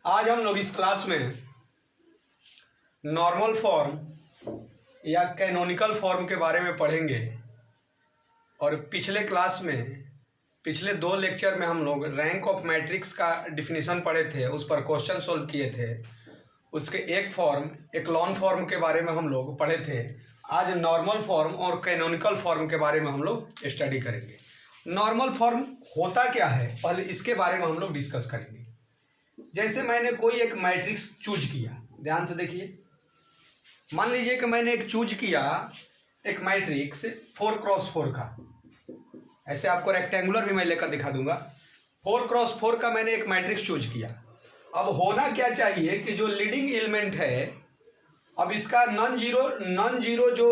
आज हम लोग इस क्लास में नॉर्मल फॉर्म या कैनोनिकल फॉर्म के बारे में पढ़ेंगे। और पिछले क्लास में पिछले 2 लेक्चर में हम लोग रैंक ऑफ मैट्रिक्स का डिफिनीसन पढ़े थे, उस पर क्वेश्चन सोल्व किए थे। उसके एक फॉर्म एक्लॉन फॉर्म के बारे में हम लोग पढ़े थे। आज नॉर्मल फॉर्म और कैनोनिकल फॉर्म के बारे में हम लोग स्टडी करेंगे। नॉर्मल फॉर्म होता क्या है, पहले इसके बारे में हम लोग डिस्कस करेंगे। जैसे मैंने कोई एक मैट्रिक्स चूज किया, ध्यान से देखिए। मान लीजिए कि मैंने एक चूज किया एक मैट्रिक्स 4x4 का, ऐसे आपको रेक्टेंगुलर भी मैं लेकर दिखा दूंगा। 4x4 का मैंने एक मैट्रिक्स चूज किया। अब होना क्या चाहिए कि जो लीडिंग एलिमेंट है, अब इसका नॉन जीरो जो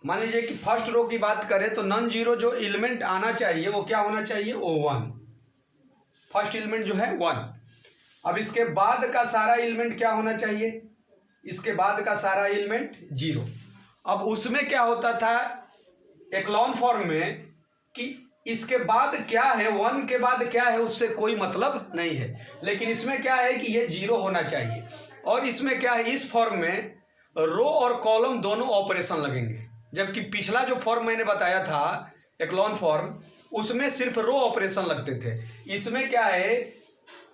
मान लीजिए कि फर्स्ट रो की बात करें तो नॉन जीरो जो एलिमेंट आना चाहिए वो क्या होना चाहिए, वो 1। फर्स्ट एलिमेंट जो है 1। अब इसके बाद का सारा एलिमेंट क्या होना चाहिए, इसके बाद का सारा एलिमेंट 0। अब उसमें क्या होता था एक्लॉन फॉर्म में कि इसके बाद क्या है, 1 के बाद क्या है उससे कोई मतलब नहीं है, लेकिन इसमें क्या है कि ये 0 होना चाहिए। और इसमें क्या है, इस फॉर्म में रो और कॉलम दोनों ऑपरेशन लगेंगे, जबकि पिछला जो फॉर्म मैंने बताया था एक्लॉन फॉर्म, उसमें सिर्फ रो ऑपरेशन लगते थे। इसमें क्या है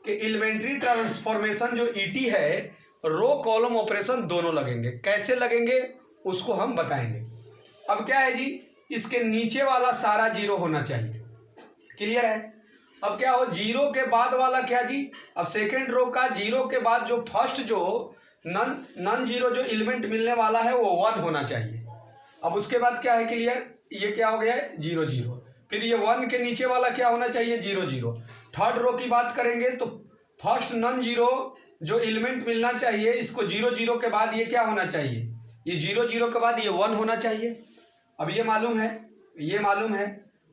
कि एलिमेंट्री ट्रांसफॉर्मेशन जो ईटी है, रो कॉलम ऑपरेशन दोनों लगेंगे। कैसे लगेंगे उसको हम बताएंगे। अब क्या है जी, इसके नीचे वाला सारा 0 होना चाहिए। क्लियर है। अब क्या हो, 0 के बाद वाला क्या जी, अब सेकेंड रो का 0 के बाद जो फर्स्ट जो नॉन जीरो जो एलिमेंट मिलने वाला है वो 1 होना चाहिए। अब उसके बाद क्या है, क्लियर, ये क्या हो गया है 0 0। फिर ये 1 के नीचे वाला क्या होना चाहिए, 0 0। थर्ड रो की बात करेंगे तो फर्स्ट नॉन जीरो जो एलिमेंट मिलना चाहिए, इसको 0 0 के बाद ये क्या होना चाहिए, ये 0 0 के बाद ये 1 होना चाहिए। अब ये मालूम है, ये मालूम है।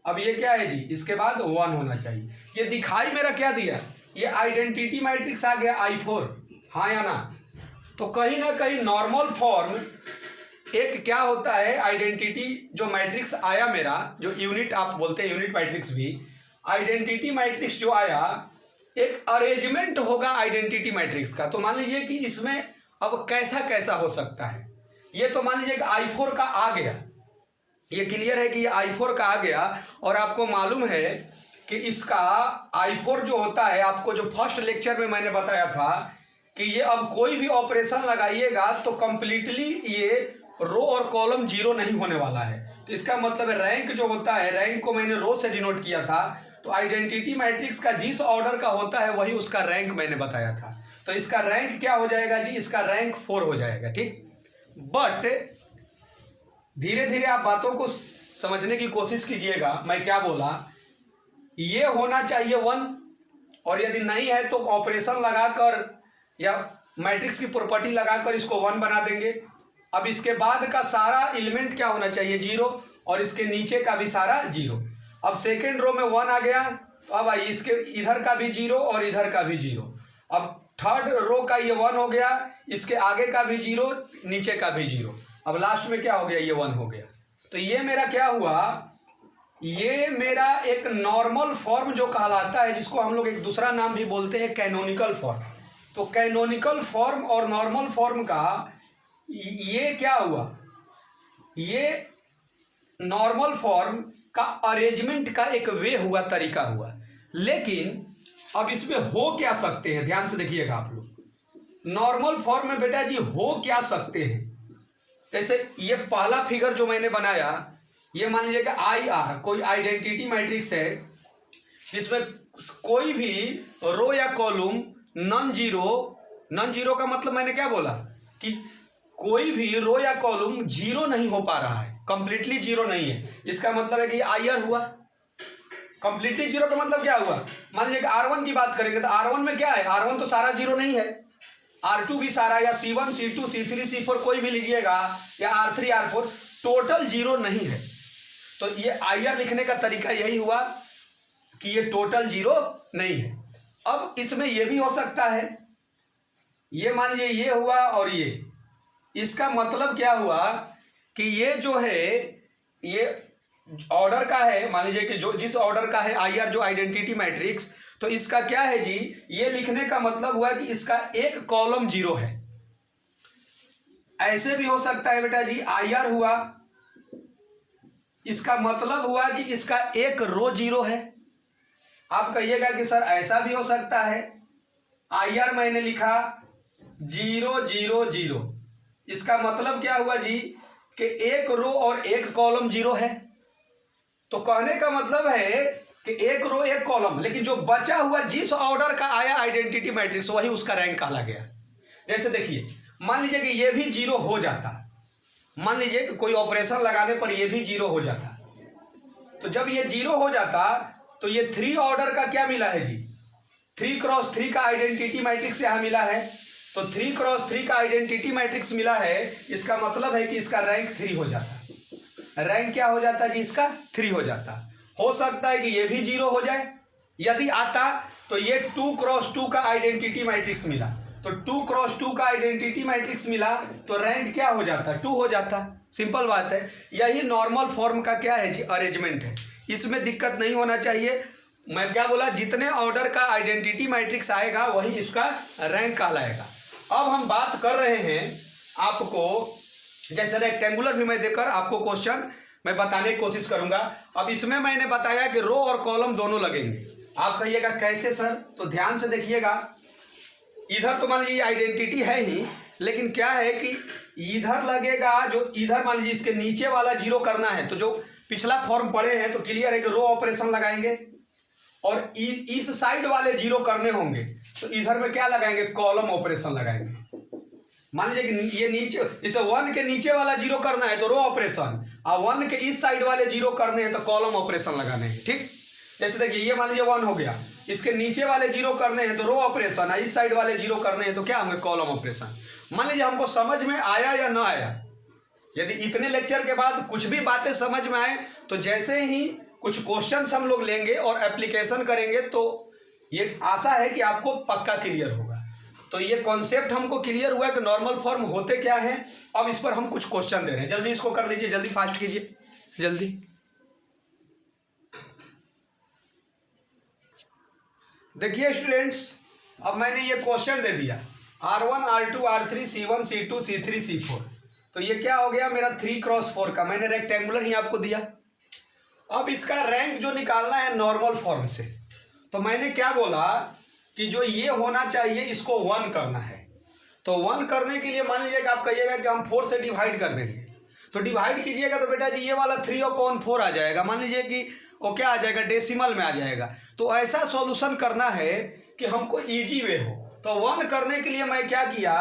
अब ये क्या है जी, इसके बाद 1 होना चाहिए। ये दिखाई मेरा क्या दिया, ये आइडेंटिटी मैट्रिक्स आ गया I4, हाँ या ना। तो कहीं ना कहीं नॉर्मल फॉर्म एक क्या होता है, आइडेंटिटी जो मैट्रिक्स आया मेरा, जो यूनिट आप बोलते हैं यूनिट मैट्रिक्स भी, आइडेंटिटी मैट्रिक्स जो आया एक अरेंजमेंट होगा आइडेंटिटी मैट्रिक्स का। तो मान लीजिए कि इसमें अब कैसा कैसा हो सकता है, ये तो मान लीजिए कि I4 का आ गया, ये क्लियर है कि ये I4 का आ गया। और आपको मालूम है कि इसका I4 जो होता है, आपको जो फर्स्ट लेक्चर में मैंने बताया था कि ये अब कोई भी ऑपरेशन लगाइएगा तो कंप्लीटली ये रो और कॉलम 0 नहीं होने वाला है। तो इसका मतलब है रैंक जो होता है, रैंक को मैंने रो से डिनोट किया था, तो आइडेंटिटी मैट्रिक्स का जिस ऑर्डर का होता है वही उसका रैंक मैंने बताया था। तो इसका रैंक क्या हो जाएगा जी, इसका रैंक 4 हो जाएगा, ठीक। बट धीरे धीरे आप बातों को समझने की कोशिश कीजिएगा। मैं क्या बोला, ये होना चाहिए 1, और यदि नहीं है तो ऑपरेशन लगाकर या मैट्रिक्स की प्रॉपर्टी लगाकर इसको 1 बना देंगे। अब इसके बाद का सारा एलिमेंट क्या होना चाहिए, 0, और इसके नीचे का भी सारा 0। अब सेकेंड रो में 1 आ गया, तो अब इसके इधर का भी 0 और इधर का भी 0। अब थर्ड रो का ये 1 हो गया, इसके आगे का भी 0, नीचे का भी 0। अब लास्ट में क्या हो गया, ये 1 हो गया। तो ये मेरा क्या हुआ, ये मेरा एक नॉर्मल फॉर्म जो कहलाता है, जिसको हम लोग एक दूसरा नाम भी बोलते हैं कैनोनिकल फॉर्म। तो कैनोनिकल फॉर्म और नॉर्मल फॉर्म का ये क्या हुआ, ये नॉर्मल फॉर्म का अरेंजमेंट का एक वे हुआ, तरीका हुआ। लेकिन अब इसमें हो क्या सकते हैं, ध्यान से देखिएगा आप लोग। नॉर्मल फॉर्म में बेटा जी हो क्या सकते हैं, जैसे ये पहला फिगर जो मैंने बनाया, ये मान लीजिए कि IR कोई आइडेंटिटी मैट्रिक्स है जिसमें कोई भी रो या कॉलम नॉन जीरो का मतलब मैंने क्या बोला कि कोई भी रो या कॉलम 0 नहीं हो पा रहा है, कंप्लीटली 0 नहीं है। इसका मतलब है कि IR हुआ कंप्लीटली 0 का मतलब क्या हुआ। मान लीजिए कि R1 की बात करेंगे तो R1 में क्या है, R1 तो सारा 0 नहीं है, R2 भी सारा, या C1 C2 C3 C4 कोई भी लीजिएगा, या R3 R4 टोटल 0 नहीं है। तो ये IR लिखने का तरीका यही हुआ कि ये टोटल 0 नहीं है। अब इसमें ये भी हो सकता है, ये मान लीजिए ये हुआ और ये, इसका मतलब क्या हुआ कि ये जो है ये ऑर्डर का है, मान लीजिए कि जो जिस ऑर्डर का है IR जो आइडेंटिटी मैट्रिक्स, तो इसका क्या है जी, ये लिखने का मतलब हुआ कि इसका एक कॉलम जीरो है। ऐसे भी हो सकता है बेटा जी, IR हुआ, इसका मतलब हुआ कि इसका एक रो जीरो है। आप कहिएगा कि सर ऐसा भी हो सकता है, IR मैंने लिखा 0 0 0, इसका मतलब क्या हुआ जी कि एक रो और एक कॉलम जीरो है। तो कहने का मतलब है कि एक रो एक कॉलम, लेकिन जो बचा हुआ जिस ऑर्डर का आया आइडेंटिटी मैट्रिक्स वही उसका रैंक कहला गया। जैसे देखिए, मान लीजिए कि ये भी जीरो हो जाता, मान लीजिए कि कोई ऑपरेशन लगाने पर ये भी जीरो हो जाता, तो जब ये जीरो हो जाता तो ये 3 ऑर्डर का क्या मिला है जी, 3x3 का आइडेंटिटी मैट्रिक्स यहाँ मिला है। तो 3x3 का आइडेंटिटी मैट्रिक्स मिला है, इसका मतलब है कि इसका रैंक 3 हो जाता। रैंक क्या हो जाता जी, इसका 3 हो जाता। हो सकता है कि ये भी जीरो हो जाए, यदि आता तो ये 2x2 का आइडेंटिटी मैट्रिक्स मिला, तो 2x2 का आइडेंटिटी मैट्रिक्स मिला तो रैंक क्या हो जाता, 2 हो जाता। सिंपल बात है। यही नॉर्मल फॉर्म का क्या है जी, अरेंजमेंट है, इसमें दिक्कत नहीं होना चाहिए। मैं क्या बोला, जितने ऑर्डर का आइडेंटिटी मैट्रिक्स आएगा वही इसका रैंक कहलाएगा। अब हम बात कर रहे हैं आपको, जैसे रेक्टेंगुलर भी मैं देकर आपको क्वेश्चन मैं बताने की कोशिश करूंगा। अब इसमें मैंने बताया कि रो और कॉलम दोनों लगेंगे। आप कहिएगा कैसे सर, तो ध्यान से देखिएगा। इधर तो मान लीजिए आइडेंटिटी है ही, लेकिन क्या है कि इधर लगेगा, जो इधर मान लीजिए इसके नीचे वाला जीरो करना है, तो जो पिछला फॉर्म पढ़े हैं तो क्लियर है कि रो ऑपरेशन लगाएंगे, और इस साइड वाले जीरो करने होंगे तो इधर में क्या लगाएंगे, कॉलम ऑपरेशन लगाएंगे। मान लीजिए कि ये नीचे, जैसे 1 के नीचे वाला जीरो करना है तो रो ऑपरेशन, और 1 के इस साइड वाले जीरो करने हैं तो कॉलम ऑपरेशन लगाने हैं। ठीक, जैसे देखिए ये मान लीजिए 1 हो गया, इसके नीचे वाले जीरो करने हैं तो रो ऑपरेशन, और इस साइड वाले जीरो करने हैं तो क्या होंगे, कॉलम ऑपरेशन। मान लीजिए हमको समझ में आया या ना आया, यदि इतने लेक्चर के बाद कुछ भी बातें समझ में आए तो जैसे ही कुछ क्वेश्चंस हम लोग लेंगे और एप्लीकेशन करेंगे तो ये आशा है कि आपको पक्का क्लियर होगा। तो ये कॉन्सेप्ट हमको क्लियर हुआ कि नॉर्मल फॉर्म होते क्या हैं। अब इस पर हम कुछ क्वेश्चन दे रहे हैं, जल्दी इसको कर लीजिए, जल्दी फास्ट कीजिए जल्दी। देखिए स्टूडेंट्स, अब मैंने ये क्वेश्चन दे दिया R1 R2 R3 C1 C2 C3 C4, तो ये क्या हो गया मेरा 3x4 का, मैंने रेक्टेंगुलर ही आपको दिया। अब इसका रैंक जो निकालना है नॉर्मल फॉर्म से, तो मैंने क्या बोला कि जो ये होना चाहिए इसको 1 करना है। तो 1 करने के लिए मान लीजिए कि आप कहिएगा कि हम 4 से डिवाइड कर देंगे, तो डिवाइड कीजिएगा तो बेटा जी ये वाला 3/4 आ जाएगा, मान लीजिए कि वो क्या आ जाएगा, डेसिमल में आ जाएगा। तो ऐसा सॉल्यूशन करना है कि हमको इजी वे हो। तो 1 करने के लिए मैं क्या किया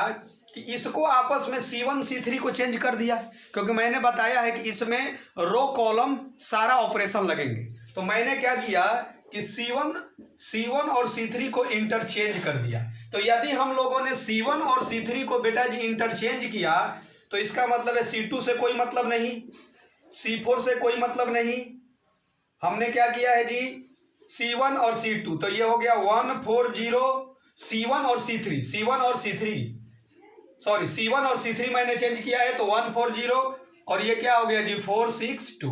कि इसको आपस में C1 C3 को चेंज कर दिया, क्योंकि मैंने बताया है कि इसमें रो कॉलम सारा ऑपरेशन लगेंगे। तो मैंने क्या किया कि C1 और C3 को इंटरचेंज कर दिया। तो यदि हम लोगों ने C1 और C3 को बेटा जी इंटरचेंज किया तो इसका मतलब है C2 से कोई मतलब नहीं, C4 से कोई मतलब नहीं। हमने क्या किया है जी, C1 और C2, तो ये हो गया 1 4 0, C1 और C3 मैंने चेंज किया है तो 1 4 0, और ये क्या हो गया जी 4 6 2।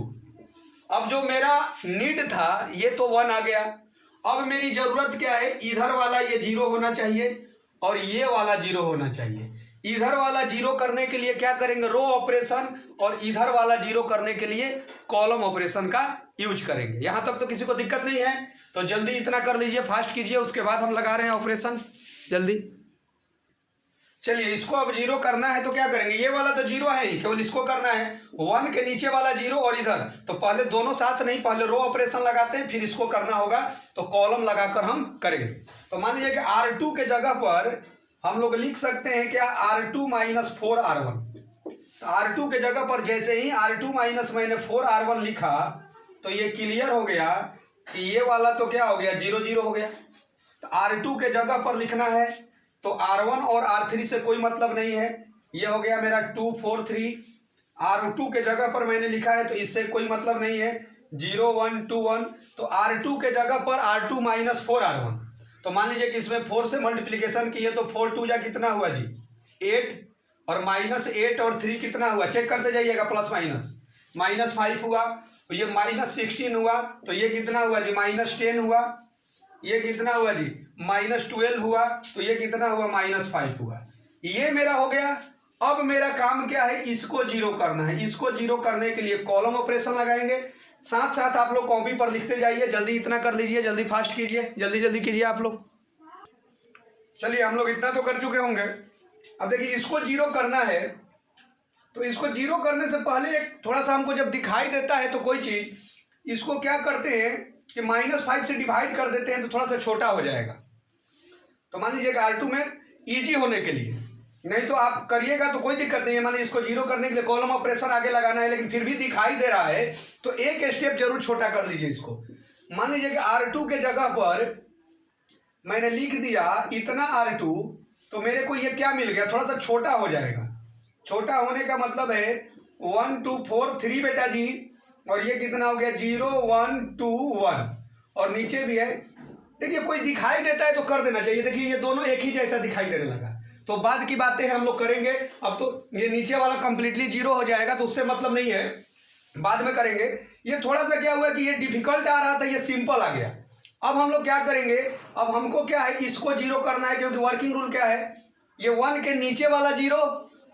अब जो मेरा नीड था ये तो 1 आ गया। अब मेरी जरूरत क्या है, इधर वाला ये 0 होना चाहिए और ये वाला 0 होना चाहिए। इधर वाला 0 करने के लिए क्या करेंगे, रो ऑपरेशन, और इधर वाला 0 करने के लिए कॉलम ऑपरेशन का यूज करेंगे। यहां तक तो किसी को दिक्कत नहीं है, तो जल्दी इतना कर लीजिए, फास्ट कीजिए, उसके बाद हम लगा रहे हैं ऑपरेशन जल्दी। चलिए इसको अब 0 करना है तो क्या करेंगे, ये वाला तो 0 है ही, केवल इसको करना है 1 के नीचे वाला 0 और इधर, तो पहले दोनों साथ नहीं, पहले रो ऑपरेशन लगाते हैं फिर इसको करना होगा, तो कॉलम लगाकर हम करेंगे। तो मान लीजिए कि R2 के जगह पर हम लोग लिख सकते हैं क्या, R2 - 4R1। तो R2 के जगह पर जैसे ही R2 - मैंने 4R1 लिखा तो ये क्लियर हो गया कि ये वाला तो क्या हो गया, 0 0 हो गया। तो R2 के जगह पर लिखना है तो R1 और R3 से कोई मतलब नहीं है, ये हो गया मेरा 2 4 3। R2 के जगह पर मैंने लिखा है तो इससे कोई मतलब नहीं है, 0 1 2 1। तो R2 के जगह पर R2 - 4R1, तो मान लीजिए कि इसमें 4 से मल्टीप्लिकेशन किए तो 4 2 जा कितना हुआ जी 8, और -8 और 3 कितना हुआ, चेक करते जाइएगा, प्लस माइनस -5 हुआ, तो ये -16 हुआ, तो ये कितना हुआ जी -10 हुआ, ये कितना हुआ जी -12 हुआ, तो ये कितना हुआ -5 हुआ। ये मेरा हो गया। अब मेरा काम क्या है, इसको जीरो करना है। इसको जीरो करने के लिए कॉलम ऑपरेशन लगाएंगे। साथ साथ आप लोग कॉपी पर लिखते जाइए, जल्दी इतना कर लीजिए, जल्दी फास्ट कीजिए, जल्दी जल्दी कीजिए आप लोग। चलिए हम लोग इतना तो कर चुके होंगे। अब देखिए इसको जीरो करना है, तो इसको जीरो करने से पहले एक थोड़ा सा हमको जब दिखाई देता है तो कोई चीज़, इसको क्या करते हैं कि -5 से डिवाइड कर देते हैं तो थोड़ा सा छोटा हो जाएगा। तो मान लीजिए R2 में ईजी होने के लिए, नहीं तो आप करिएगा तो कोई दिक्कत नहीं है। मान लीजिए इसको जीरो करने के लिए कॉलम ऑपरेशन आगे लगाना है, लेकिन फिर भी दिखाई दे रहा है तो एक स्टेप जरूर छोटा कर लीजिए इसको। मान लीजिए कि R2 के जगह पर मैंने लिख दिया इतना R2, तो मेरे को ये क्या मिल गया, थोड़ा सा छोटा हो जाएगा। छोटा होने का मतलब है 1 2 4 3 बेटा जी, और ये कितना हो गया 0 1 2 1, और नीचे भी है। देखिए कोई दिखाई देता है तो कर देना चाहिए। देखिए ये दोनों एक ही जैसा दिखाई देने लगा, तो बाद की बातें हम लोग करेंगे। अब तो ये नीचे वाला कंप्लीटली जीरो हो जाएगा, तो उससे मतलब नहीं है, बाद में करेंगे। ये थोड़ा सा क्या हुआ कि ये डिफिकल्ट आ रहा था, ये सिंपल आ गया। अब हम लोग क्या करेंगे, अब हमको क्या है, इसको जीरो करना है, क्योंकि वर्किंग रूल क्या है, ये 1 के नीचे वाला जीरो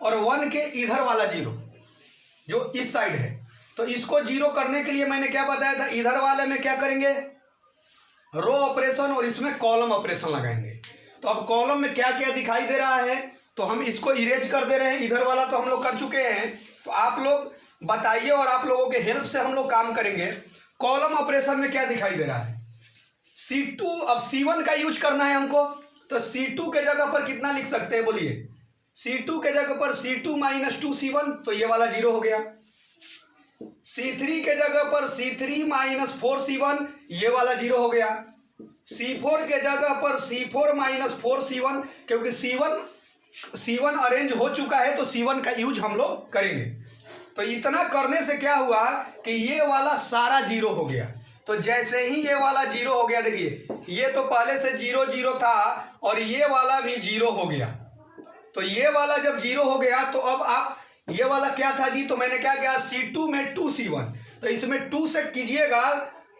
और 1 के इधर वाला जीरो जो इस साइड है। तो इसको जीरो करने के लिए मैंने क्या बताया था, इधर वाले में क्या करेंगे, रो ऑपरेशन, और इसमें कॉलम ऑपरेशन लगाएंगे। तो अब कॉलम में क्या क्या दिखाई दे रहा है, तो हम इसको इरेज कर दे रहे हैं। इधर वाला तो हम लोग कर चुके हैं, तो आप लोग बताइए और आप लोगों के हेल्प से हम लोग काम करेंगे। कॉलम ऑपरेशन में क्या दिखाई दे रहा है, C2, अब C1 का यूज करना है हमको, तो C2 के जगह पर कितना लिख सकते हैं बोलिए, C2 के जगह पर C2 - 2 C1, तो ये वाला जीरो हो गया। C3 के जगह पर C3 - 4 C1, ये वाला जीरो हो गया। C4 के जगह पर C4 - 4 C1, क्योंकि C1 अरेंज हो चुका है, तो C1 का यूज हम लोग करेंगे। तो इतना करने से क्या हुआ कि ये वाला सारा जीरो हो गया। तो जैसे ही ये वाला जीरो हो गया, देखिए ये तो पहले से 0 0 था, और ये वाला भी जीरो हो गया। तो ये वाला जब जीरो हो गया, तो अब आप, ये वाला क्या था जी, तो मैंने क्या किया, C2 में 2 C1, तो इसमें 2 से कीजिएगा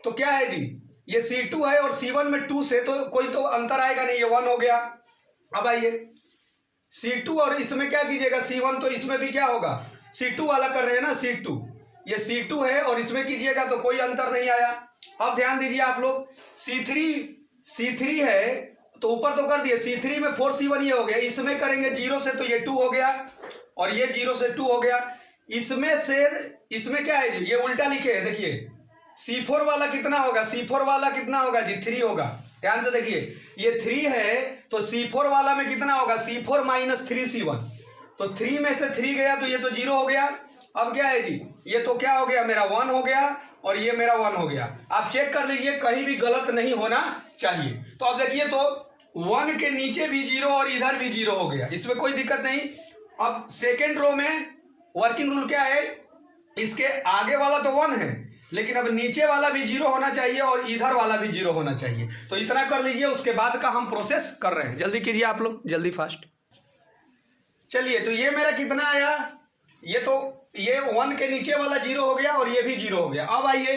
तो क्या है जी, ये C2 है, और C1 में 2 से तो कोई तो अंतर आएगा नहीं, ये 1 हो गया। अब आइए C2 और इसमें क्या कीजिएगा C1, तो इसमें भी क्या होगा, C2 वाला कर रहे हैं ना, C2, ये C2 है, और इसमें कीजिएगा तो कोई अंतर नहीं आया। अब ध्यान दीजिए आप लोग, C3 है, तो ऊपर तो कर दिए, C3 में 4 C1 ये हो गया। इसमें करेंगे 0 से, तो ये 2 हो गया, और ये 0 से 2 हो गया। इसमें क्या है जी, ये उल्टा लिखे है, देखिए C4 वाला कितना होगा, C4 वाला कितना होगा जी, 3 होगा। ध्यान से देखिए, ये 3 है, तो C4 वाला में कितना होगा, C4 - 3 C1, तो 3 में से 3 गया, तो ये तो 0 हो गया। अब क्या है जी, ये तो क्या हो गया, मेरा 1 हो गया, और ये मेरा 1 हो गया। आप चेक कर लीजिए, कहीं भी गलत नहीं होना चाहिए। तो अब देखिए, तो 1 के नीचे भी 0 और इधर भी 0 हो गया, इसमें कोई दिक्कत नहीं। अब सेकेंड रो में वर्किंग रूल क्या है, इसके आगे वाला तो 1 है, लेकिन अब नीचे वाला भी 0 होना चाहिए और इधर वाला भी 0 होना चाहिए। तो इतना कर लीजिए, उसके बाद का हम प्रोसेस कर रहे हैं। जल्दी कीजिए आप लोग, जल्दी फास्ट। चलिए, तो ये मेरा कितना आया, ये 1 के नीचे वाला 0 हो गया, और ये भी 0 हो गया। अब आइए,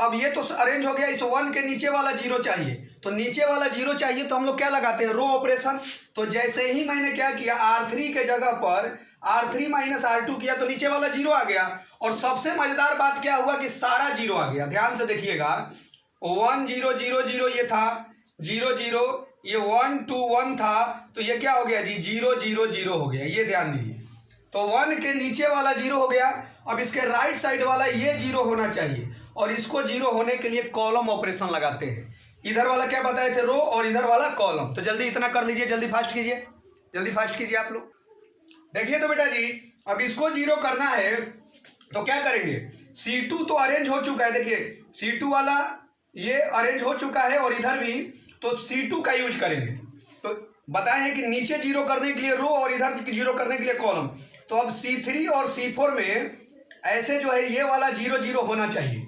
अब ये तो अरेंज हो गया, इस 1 के नीचे वाला 0 चाहिए, तो नीचे वाला 0 चाहिए, तो हम लोग क्या लगाते हैं, रो ऑपरेशन। तो जैसे ही मैंने क्या किया, R3 के जगह पर R3 - R2 किया, तो नीचे वाला 0 आ गया। और सबसे मजेदार बात क्या हुआ कि सारा 0 आ गया। ध्यान से देखिएगा, 1 0 0 0 ये था, 0 0, ये 1 2 1 था, तो ये क्या हो गया जी, 0 0 0 हो गया। ये ध्यान दीजिए, तो 1 के नीचे वाला 0 हो गया। अब इसके राइट साइड वाला ये 0 होना चाहिए, और इसको 0 होने के लिए कॉलम ऑपरेशन लगाते हैं। इधर वाला क्या बताए थे, रो, और इधर वाला कॉलम। तो जल्दी इतना कर लीजिए, जल्दी फास्ट कीजिए, जल्दी फास्ट कीजिए आप लोग। देखिए तो बेटा जी, अब इसको 0 करना है, तो क्या करेंगे, C2 तो अरेंज हो चुका है, देखिए C2 वाला ये अरेंज हो चुका है, और इधर भी, तो C2 का यूज करेंगे। तो बताए हैं कि नीचे 0 करने के लिए रो, और इधर 0 करने के लिए कॉलम। तो अब C3 और C4 में ऐसे जो है, ये वाला 0 0 होना चाहिए।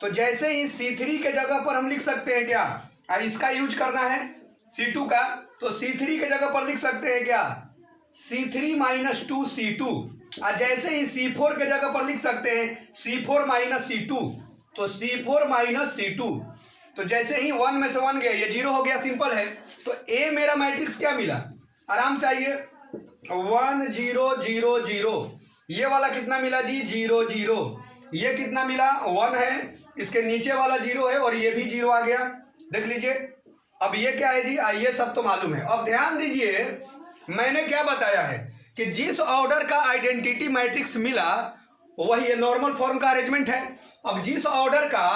तो जैसे ही C3 के जगह पर हम लिख सकते हैं क्या, इसका यूज करना है C2 का, तो C3 के जगह पर लिख सकते हैं क्या, C3 - 2 C2। और जैसे ही C4 के जगह पर लिख सकते हैं C4 - C2, तो C4 - C2। तो जैसे ही 1 में से 1 गया ये 0 हो गया, सिंपल है। तो ए मेरा मैट्रिक्स क्या मिला, आराम से आइए, 1 0 0 0। ये वाला कितना मिला जी, 0 0। ये कितना मिला, 1 है, इसके नीचे वाला 0 है और ये भी 0 आ गया, देख लीजिए। अब ये क्या है जी, ये सब तो मालूम है। अब ध्यान दीजिए, मैंने क्या बताया है कि जिस ऑर्डर का आइडेंटिटी मैट्रिक्स मिला वही ये नॉर्मल फॉर्म का अरेंजमेंट है। अब जिस ऑर्डर का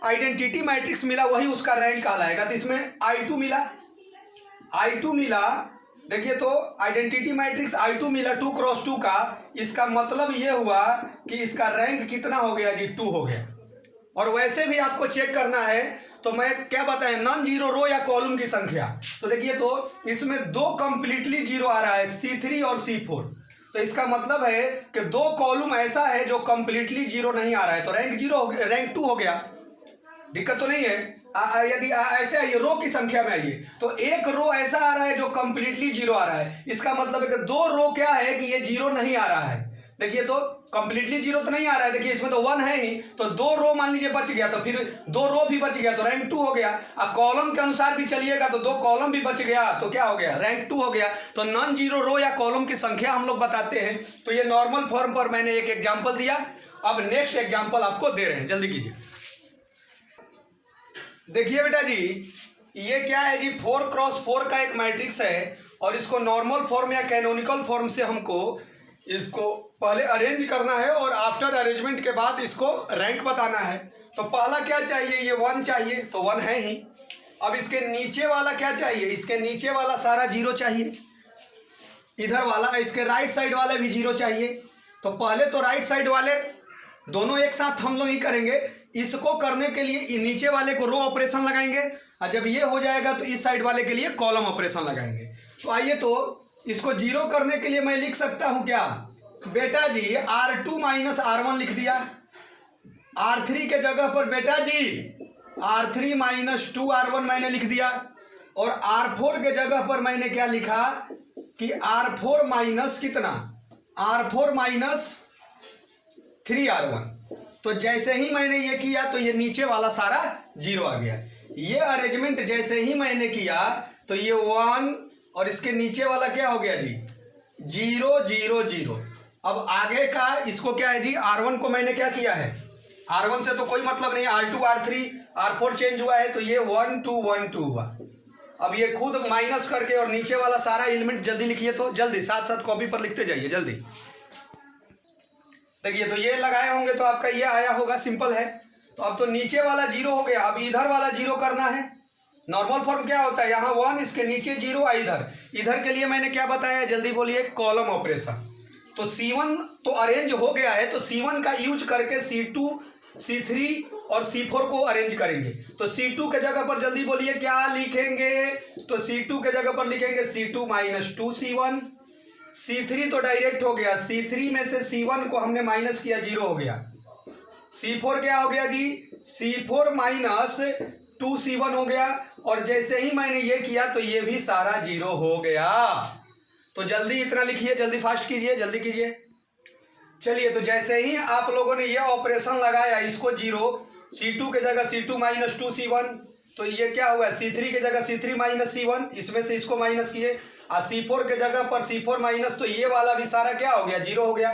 आइडेंटिटी मैट्रिक्स मिला वही उसका रैंक कहलाएगा। तो इसमें I2 मिला, I2 मिला, देखिए तो आइडेंटिटी मैट्रिक्स I2 मिला 2 क्रॉस 2 का। इसका मतलब ये हुआ कि इसका रैंक कितना हो गया जी, 2 हो गया। और वैसे भी आपको चेक करना है तो मैं क्या बताएं, नॉन जीरो रो या कॉलम की संख्या। तो देखिए तो इसमें 2 कंप्लीटली जीरो आ रहा है, C3 और C4। तो इसका मतलब है कि 2 कॉलम ऐसा है जो कंप्लीटली जीरो नहीं आ रहा है, तो रैंक 0 रैंक 2 हो गया, दिक्कत तो नहीं है। यदि ऐसे आइए रो की संख्या में आइए, तो एक रो ऐसा आ रहा है जो कंप्लीटली जीरो आ रहा है, इसका मतलब है कि 2 रो क्या है कि ये जीरो नहीं आ रहा है। देखिए तो कंप्लीटली जीरो तो नहीं आ रहा है, देखिए इसमें तो 1 है ही, तो 2 रो मान लीजिए बच गया, तो फिर 2 रो भी बच गया तो रैंक 2 हो गया। अब कॉलम के अनुसार भी चलिएगा तो 2 कॉलम भी बच गया तो क्या हो गया, रैंक 2 हो गया। तो नॉन जीरो रो या कॉलम की संख्या हम लोग बताते हैं। तो ये नॉर्मल फॉर्म पर मैंने एक एग्जाम्पल दिया। अब नेक्स्ट एग्जाम्पल आपको दे रहे हैं, जल्दी कीजिए। देखिए बेटा जी, ये क्या है जी, 4 क्रॉस 4 का एक मैट्रिक्स है और इसको नॉर्मल फॉर्म या कैनोनिकल फॉर्म से हमको इसको पहले अरेंज करना है और आफ्टर अरेंजमेंट के बाद इसको रैंक बताना है। तो पहला क्या चाहिए, ये 1 चाहिए, तो 1 है ही। अब इसके नीचे वाला क्या चाहिए, इसके नीचे वाला सारा 0 चाहिए, इधर वाला इसके राइट साइड वाले भी 0 चाहिए। तो पहले तो राइट साइड वाले दोनों एक साथ हम लोग ही करेंगे। इसको करने के लिए नीचे वाले को रो ऑपरेशन लगाएंगे और जब ये हो जाएगा तो इस साइड वाले के लिए कॉलम ऑपरेशन लगाएंगे। तो आइए, तो इसको 0 करने के लिए मैं लिख सकता हूं क्या बेटा जी, R2 माइनस R1 लिख दिया। R3 के जगह पर बेटा जी R3 माइनस 2R1 मैंने लिख दिया। और R4 के जगह पर मैंने क्या लिखा कि R4 माइनस कितना, R4 माइनस 3R1। तो जैसे ही मैंने ये किया तो ये नीचे वाला सारा 0 आ गया। ये अरेंजमेंट जैसे ही मैंने किया तो ये 1 और इसके नीचे वाला क्या हो गया जी, 0 0 0। अब आगे का इसको क्या है जी, R1 को मैंने क्या किया है, R1 से तो कोई मतलब नहीं, R2 R3 R4 चेंज हुआ है तो ये 1 2 1 2 हुआ। अब ये खुद माइनस करके और नीचे वाला सारा एलिमेंट जल्दी लिखिए, तो जल्दी साथ साथ कॉपी पर लिखते जाइए जल्दी। देखिए तो ये लगाए होंगे तो आपका ये आया होगा, सिंपल है। तो अब तो नीचे वाला 0 हो गया, अब इधर वाला 0 करना है। नॉर्मल फॉर्म क्या होता है, यहाँ 1 इसके नीचे 0 इधर के लिए मैंने क्या बताया, जल्दी बोलिए, कॉलम ऑपरेशन। तो C1 तो अरेंज हो गया है, तो C1 का यूज करके C2 C3 और C4 को अरेंज करेंगे। तो C2 के जगह पर जल्दी बोलिए क्या लिखेंगे, तो C2 के जगह पर लिखेंगे C2 माइनस 2C1। C3 तो डायरेक्ट हो गया, C3 में से C1 को हमने माइनस किया, 0 हो गया। C4 क्या हो गया जी, C4 माइनस 2C1 हो गया। और जैसे ही मैंने ये किया तो ये भी सारा 0 हो गया। तो जल्दी इतना लिखिए, जल्दी फास्ट कीजिए, जल्दी कीजिए। चलिए, तो जैसे ही आप लोगों ने ये ऑपरेशन लगाया, इसको 0, C2 के जगह C2 माइनस 2C1, तो ये क्या हुआ, C3 के जगह C3 माइनस C1, इसमें से इसको माइनस किए, और C4 के जगह पर C4 माइनस, तो ये वाला भी सारा क्या हो गया, 0 हो गया।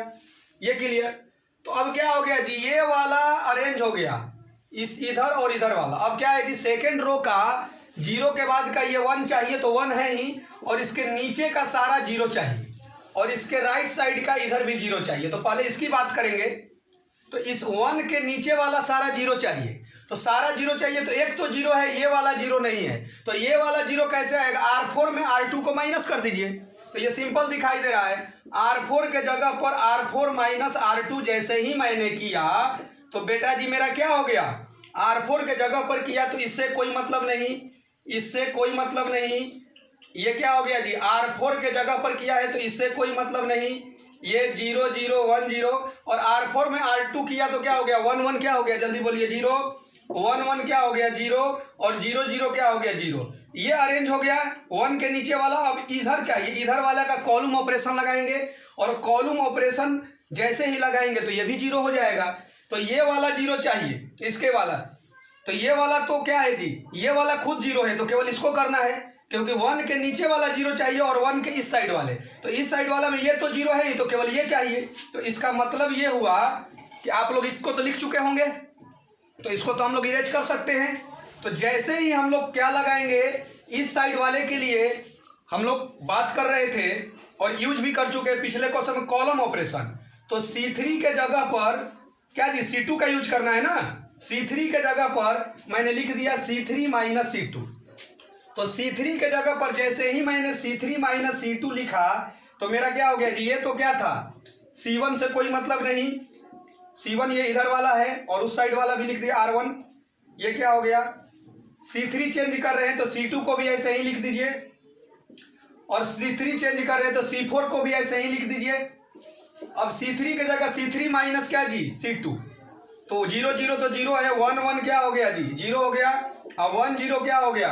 ये क्लियर। तो अब क्या हो गया जी, ये वाला अरेंज हो गया, इस इधर और इधर वाला। अब क्या है कि सेकेंड रो का 0 के बाद का ये 1 चाहिए, तो 1 है ही, और इसके नीचे का सारा 0 चाहिए, और इसके राइट साइड का इधर भी 0 चाहिए। तो पहले इसकी बात करेंगे, तो इस 1 के नीचे वाला सारा 0 चाहिए, तो सारा 0 चाहिए, तो एक तो 0 है, ये वाला 0 नहीं है, तो ये वाला 0 कैसे आएगा, R4 में R2 को माइनस कर दीजिए, तो ये सिंपल दिखाई दे रहा है। R4 के जगह पर R4 माइनस R2 जैसे ही मैंने किया तो बेटा जी मेरा क्या हो गया, R4 के जगह पर किया तो इससे कोई मतलब नहीं, इससे कोई मतलब नहीं। ये क्या हो गया जी, R4 के जगह पर किया है तो इससे कोई मतलब नहीं, ये 0 0 1 0। और R4 में R2 किया तो क्या हो गया, 1 1 क्या हो गया, जल्दी बोलिए, 0 1 1 क्या हो गया, 0, और 0 0 क्या हो गया, 0। ये अरेंज हो गया 1 के नीचे वाला। अब इधर चाहिए, इधर वाला का कॉलम ऑपरेशन लगाएंगे, और कॉलम ऑपरेशन जैसे ही लगाएंगे तो ये भी 0 हो जाएगा। तो ये वाला 0 चाहिए, इसके वाला तो ये वाला तो क्या है जी, ये वाला खुद जीरो है, तो केवल इसको करना है, क्योंकि 1 के नीचे वाला जीरो चाहिए और 1 के इस साइड वाले, तो इस साइड वाला में ये तो जीरो है ही, तो केवल ये चाहिए। तो इसका मतलब ये हुआ कि आप लोग इसको तो लिख चुके होंगे, तो इसको तो हम लोग इरेज कर सकते हैं। तो जैसे ही हम लोग क्या लगाएंगे, इस साइड वाले के लिए हम लोग बात कर रहे थे और यूज भी कर चुके हैं पिछले क्वेश्चन में, कॉलम ऑपरेशन। तो C3 के जगह पर क्या जी, C2 का यूज करना है ना। C3 के जगह पर मैंने लिख दिया C3 माइनस C2। तो C3 के जगह पर जैसे ही मैंने C3 माइनस C2 लिखा तो मेरा क्या हो गया जी, ये तो क्या था, C1 से कोई मतलब नहीं, C1 ये इधर वाला है और उस साइड वाला भी लिख दिया R1। ये क्या हो गया, C3 चेंज कर रहे हैं तो C2 को भी ऐसे ही लिख दीजिए, और C3 चेंज कर रहे हैं तो C4 को भी ऐसे ही लिख दीजिए। अब C3 के जगह C3 माइनस क्या जी, C2, तो 0 0 तो 0 है, 1 1 क्या हो गया जी, 0 हो गया। अब 1 0 क्या हो गया,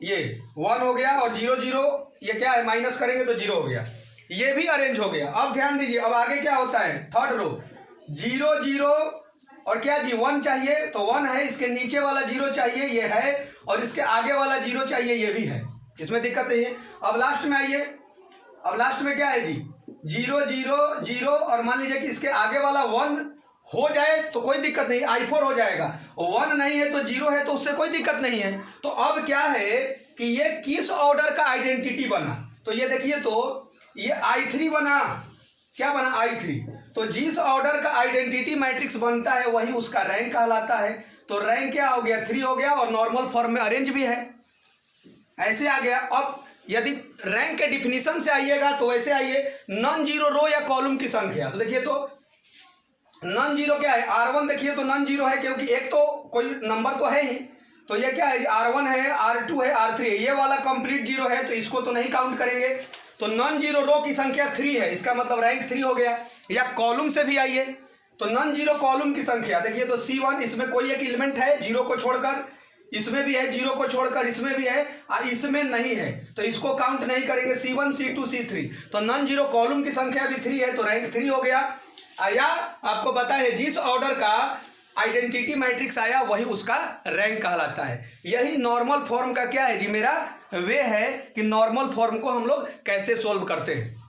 ये 1 हो गया, और 0 0 ये क्या है, माइनस करेंगे तो 0 हो गया। ये भी अरेंज हो गया। अब ध्यान दीजिए, अब आगे क्या होता है, थर्ड रो 0 0 और क्या जी 1 चाहिए, तो 1 है, इसके नीचे वाला 0 चाहिए, ये है, और इसके आगे वाला 0 चाहिए, ये भी है, इसमें दिक्कत नहीं है। अब लास्ट में आइए, अब लास्ट में क्या है जी, 0 0 0 और मान लीजिए कि इसके आगे वाला 1 हो जाए तो कोई दिक्कत नहीं, I4 हो जाएगा। 1 नहीं है तो 0 है, तो उससे कोई दिक्कत नहीं है। तो अब क्या है कि ये किस ऑर्डर का आइडेंटिटी बना, तो ये देखिए, तो ये I3 बना, क्या बना, I3। तो जिस ऑर्डर का आइडेंटिटी मैट्रिक्स बनता है वही उसका रैंक कहलाता है। तो रैंक क्या हो गया, 3 हो गया, और नॉर्मल फॉर्म में अरेंज भी है, ऐसे आ गया। अब यदि रैंक के डिफिनीशन से आइएगा तो वैसे आइए, नॉन जीरो रो या कॉलम की संख्या, तो देखिए तो नॉन जीरो क्या है, R1 देखिए तो नॉन जीरो है, क्योंकि एक तो कोई नंबर तो है ही, तो ये क्या है, R1 है, R2 है, R3 है, ये वाला कंप्लीट जीरो है, तो इसको तो नहीं काउंट करेंगे। तो नॉन जीरो रो की संख्या 3 है, इसका मतलब रैंक 3 हो गया। या कॉलम से भी आइए, तो नॉन जीरो कॉलम की संख्या देखिए तो C1, इसमें कोई एक एलिमेंट है 0 को छोड़कर, इसमें भी है 0 को छोड़कर, इसमें भी है, इसमें नहीं है, तो इसको काउंट नहीं करेंगे, C1 C2 C3। तो नॉन जीरो कॉलम की संख्या भी 3 है, तो रैंक 3 हो गया। या आपको पता है जिस ऑर्डर का आइडेंटिटी मैट्रिक्स आया वही उसका रैंक कहलाता है। यही नॉर्मल फॉर्म का क्या है जी, मेरा वे है कि नॉर्मल फॉर्म को हम लोग कैसे सोल्व करते हैं।